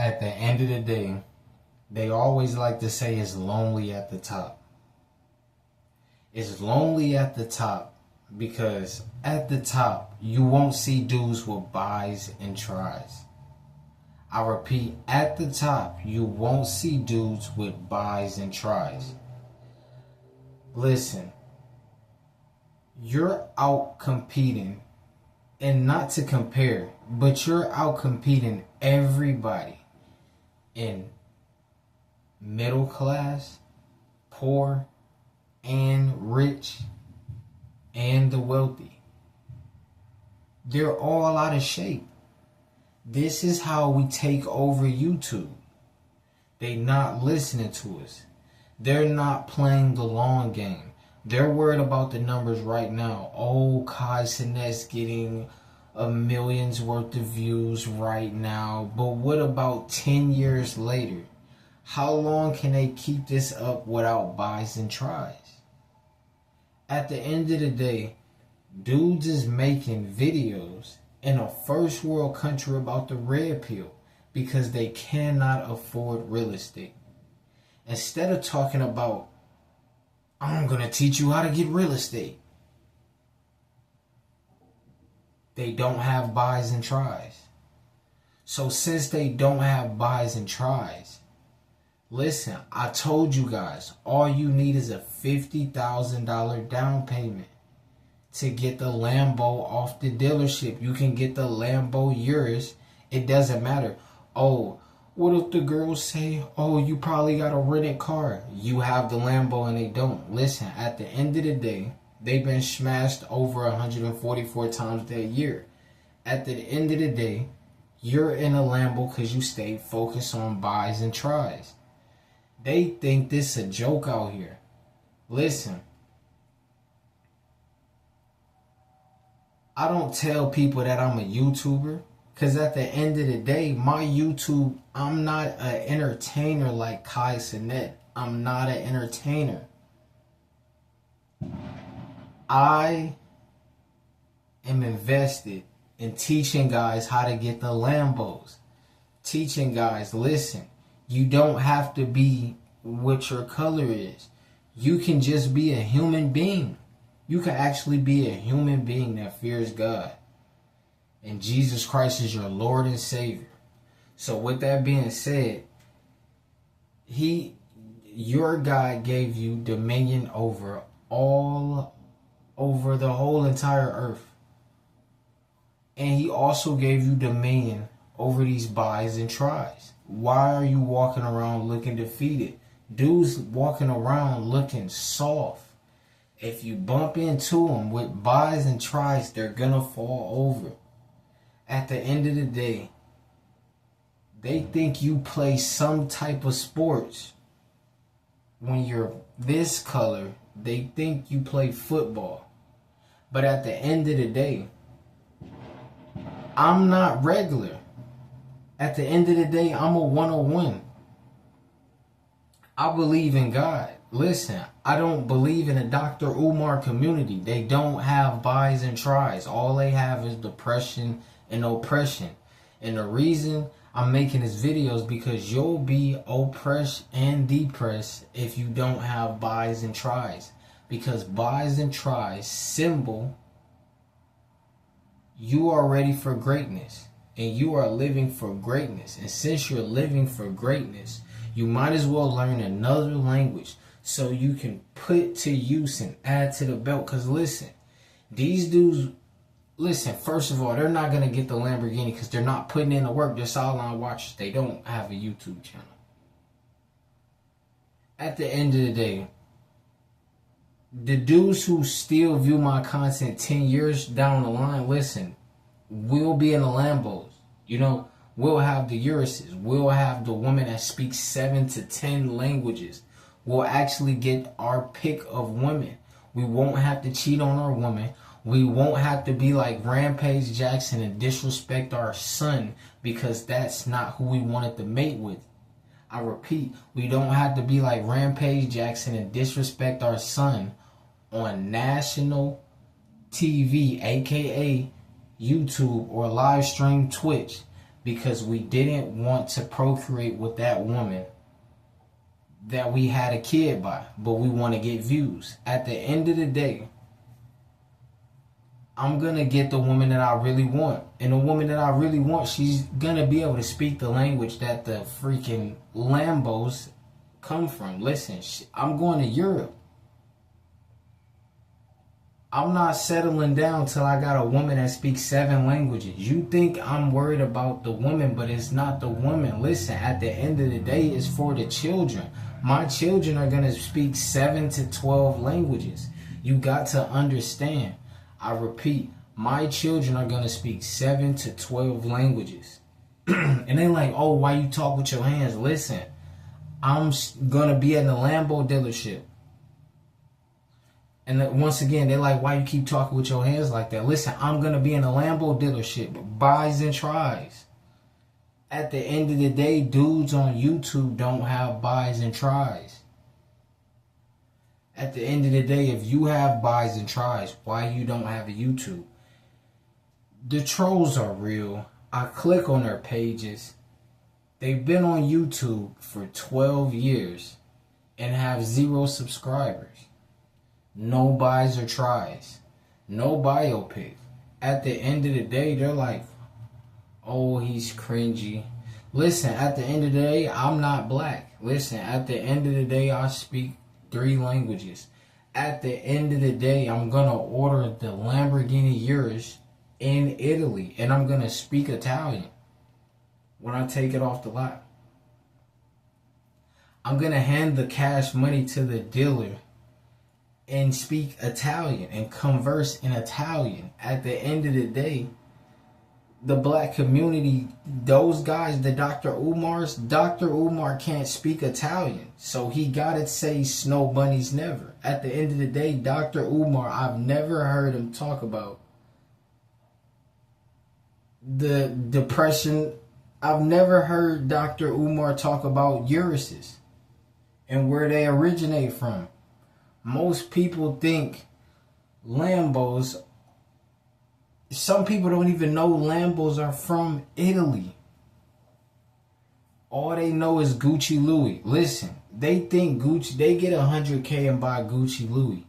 At the end of the day, they always like to say it's lonely at the top. It's lonely at the top because at the top, you won't see dudes with buys and tries. I repeat, at the top, you won't see dudes with buys and tries. Listen, you're out competing, and not to compare, but you're out competing everybody in middle class, poor, and rich, and the wealthy. They're all out of shape. This is how we take over YouTube. They not listening to us. They're not playing the long game. They're worried about the numbers right now. Oh, Kai Cenat's getting a million's worth of views right now. But what about 10 years later? How long can they keep this up without buys and tries? At the end of the day, dudes is making videos in a first world country about the red pill because they cannot afford real estate. Instead of talking about, I'm going to teach you how to get real estate, they don't have buys and tries. So since they don't have buys and tries, listen, I told you guys, all you need is a $50,000 down payment to get the Lambo off the dealership. You can get the Lambo yours. It doesn't matter. Oh, what if the girls say, oh, you probably got a rented car? You have the Lambo and they don't. Listen, at the end of the day, they've been smashed over 144 times that year. At the end of the day, you're in a Lambo because you stayed focused on buys and tries. They think this is a joke out here. Listen, I don't tell people that I'm a YouTuber because at the end of the day, my YouTube, I'm not an entertainer like Kai Cenat. I'm not an entertainer. I am invested in teaching guys how to get the Lambos. Teaching guys, listen, you don't have to be what your color is. You can just be a human being. You can actually be a human being that fears God. And Jesus Christ is your Lord and Savior. So with that being said, your God gave you dominion over the whole entire earth. And he also gave you dominion over these buys and tries. Why are you walking around looking defeated? Dudes walking around looking soft. If you bump into them with buys and tries, they're gonna fall over. At the end of the day, they think you play some type of sports. When you're this color, they think you play football. But at the end of the day, I'm not regular. At the end of the day, I'm a 101. I believe in God. Listen, I don't believe in a Dr. Umar community. They don't have buys and tries. All they have is depression and oppression. And the reason I'm making this video is because you'll be oppressed and depressed if you don't have buys and tries. Because buys and tries symbol you are ready for greatness. And you are living for greatness. And since you're living for greatness, you might as well learn another language so you can put to use and add to the belt. Because listen, these dudes, listen, first of all, they're not going to get the Lamborghini because they're not putting in the work. They're sideline watchers. They don't have a YouTube channel. At the end of the day, the dudes who still view my content 10 years down the line, listen, we'll be in the Lambos. You know, we'll have the Uruses. We'll have the woman that speaks 7 to 10 languages. We'll actually get our pick of women. We won't have to cheat on our woman. We won't have to be like Rampage Jackson and disrespect our son because that's not who we wanted to mate with. I repeat, we don't have to be like Rampage Jackson and disrespect our son on national TV, aka YouTube or live stream Twitch, because we didn't want to procreate with that woman that we had a kid by, but we want to get views. At the end of the day, I'm going to get the woman that I really want. And the woman that I really want, she's going to be able to speak the language that the freaking Lambos come from. Listen, I'm going to Europe. I'm not settling down till I got a woman that speaks 7 languages. You think I'm worried about the woman, but it's not the woman. Listen, at the end of the day, it's for the children. My children are going to speak 7 to 12 languages. You got to understand. I repeat, my children are going to speak 7 to 12 languages. And they're like, oh, why you talk with your hands? Listen, I'm going to be at the Lambo dealership. And once again, they're like, why you keep talking with your hands like that? Listen, I'm going to be in a Lambo dealership. Buys and tries. At the end of the day, dudes on YouTube don't have buys and tries. At the end of the day, if you have buys and tries, why you don't have a YouTube? The trolls are real. I click on their pages. They've been on YouTube for 12 years and have 0 subscribers. No buys or tries. No biopic. At the end of the day, they're like, oh, he's cringy. Listen, at the end of the day, I'm not black. Listen, at the end of the day, I speak 3 languages. At the end of the day, I'm going to order the Lamborghini Urus in Italy. And I'm going to speak Italian when I take it off the lot. I'm going to hand the cash money to the dealer and speak Italian and converse in Italian. At the end of the day, the black community, those guys, the Dr. Umar can't speak Italian. So he gotta say snow bunnies never. At the end of the day, Dr. Umar, I've never heard him talk about the depression. I've never heard Dr. Umar talk about Uruses and where they originate from. Most people think Lambos. Some people don't even know Lambos are from Italy. All they know is Gucci Louis. Listen, they think Gucci, they get 100K and buy Gucci Louis.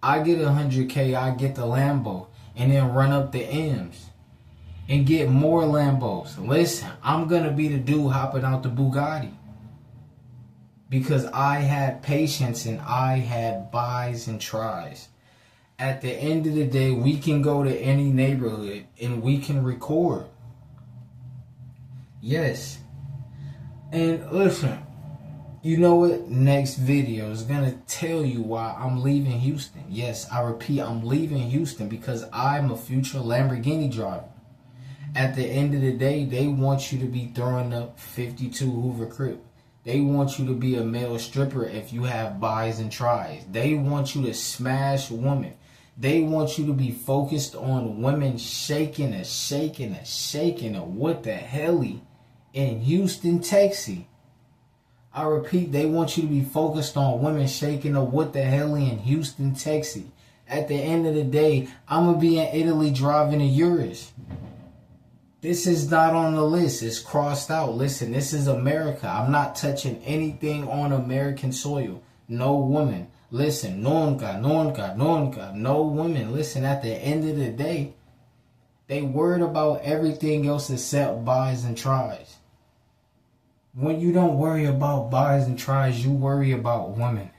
I get 100K, I get the Lambo, and then run up the M's and get more Lambos. Listen, I'm going to be the dude hopping out the Bugatti. Because I had patience and I had buys and tries. At the end of the day, we can go to any neighborhood and we can record. Yes. And listen, you know what? Next video is going to tell you why I'm leaving Houston. Yes, I repeat, I'm leaving Houston because I'm a future Lamborghini driver. At the end of the day, they want you to be throwing up 52 Hoover Crip. They want you to be a male stripper if you have buys and tries. They want you to smash women. They want you to be focused on women shaking. What the hell in Houston, Texas. I repeat, they want you to be focused on women shaking what the hell in Houston, Texas. At the end of the day, I'm going to be in Italy driving a Urus. This is not on the list. It's crossed out. Listen, this is America. I'm not touching anything on American soil. No woman. Listen, nunca. No woman. Listen, at the end of the day, they worried about everything else except buys and tries. When you don't worry about buys and tries, you worry about women.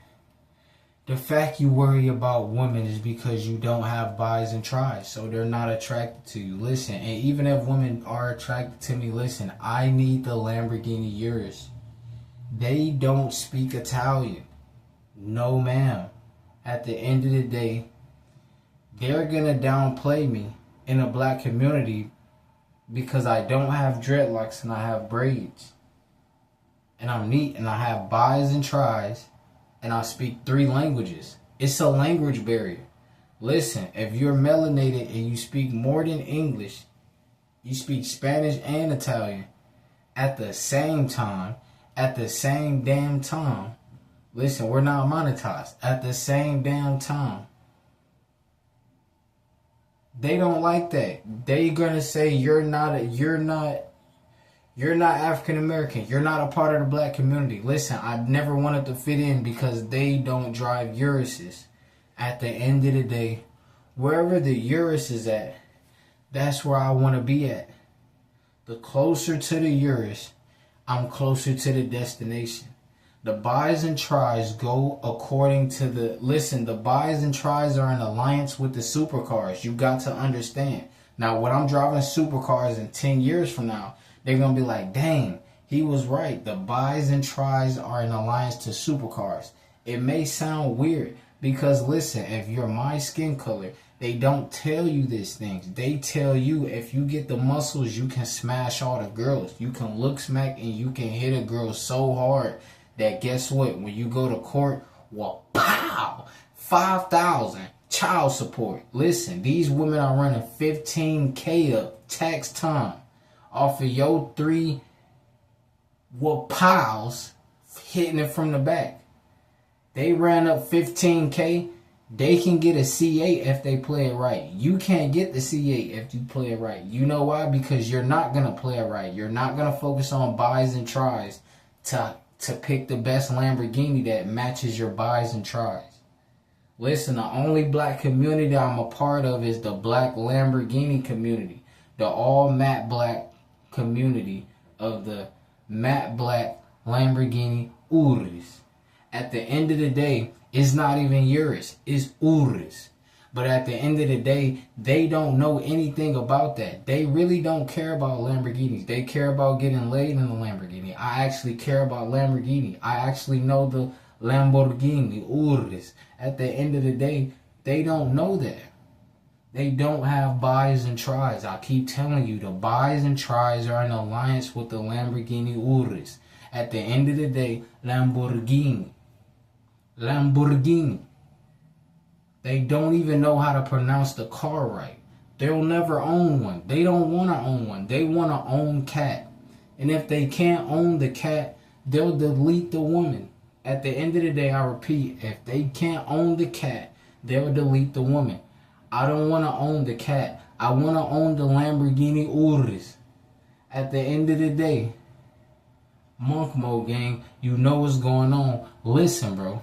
The fact you worry about women is because you don't have buys and tries, so they're not attracted to you. Listen, and even if women are attracted to me, listen, I need the Lamborghini Urus. They don't speak Italian. No, ma'am. At the end of the day, they're gonna downplay me in a black community because I don't have dreadlocks and I have braids. And I'm neat and I have buys and tries. And I speak 3 languages. It's a language barrier. Listen, if you're melanated and you speak more than English, you speak Spanish and Italian at the same time, at the same damn time. Listen, we're not monetized. At the same damn time. They don't like that. They're gonna say you're not You're not African American. You're not a part of the black community. Listen, I never wanted to fit in because they don't drive Uruses. At the end of the day, wherever the Urus is at, that's where I want to be at. The closer to the Urus, I'm closer to the destination. The buys and tries go according to the... Listen, the buys and tries are in alliance with the supercars. You got to understand. Now, when I'm driving supercars in 10 years from now, they're going to be like, dang, he was right. The buys and tries are in alliance to supercars. It may sound weird because, listen, if you're my skin color, they don't tell you these things. They tell you if you get the muscles, you can smash all the girls. You can look smack and you can hit a girl so hard that guess what? When you go to court, well, pow, 5,000 child support. Listen, these women are running 15K up tax time off of your 3 piles hitting it from the back. They ran up 15K. They can get a C8 if they play it right. You can't get the C8 if you play it right. You know why? Because you're not going to play it right. You're not going to focus on buys and tries to pick the best Lamborghini that matches your buys and tries. Listen, the only black community I'm a part of is the black Lamborghini community. The all matte black community of the matte black Lamborghini Urus. At the end of the day, it's not even Urus, it's Urus. But at the end of the day, they don't know anything about that. They really don't care about Lamborghinis. They care about getting laid in a Lamborghini. I actually care about Lamborghini. I actually know the Lamborghini Urus. At the end of the day, they don't know that. They don't have buys and tries. I keep telling you, the buys and tries are in alliance with the Lamborghini Urus. At the end of the day, Lamborghini. They don't even know how to pronounce the car right. They'll never own one. They don't want to own one. They want to own cat. And if they can't own the cat, they'll delete the woman. At the end of the day, I repeat, if they can't own the cat, they'll delete the woman. I don't want to own the cat. I want to own the Lamborghini Urus. At the end of the day, Monk Mode gang, you know what's going on. Listen, bro.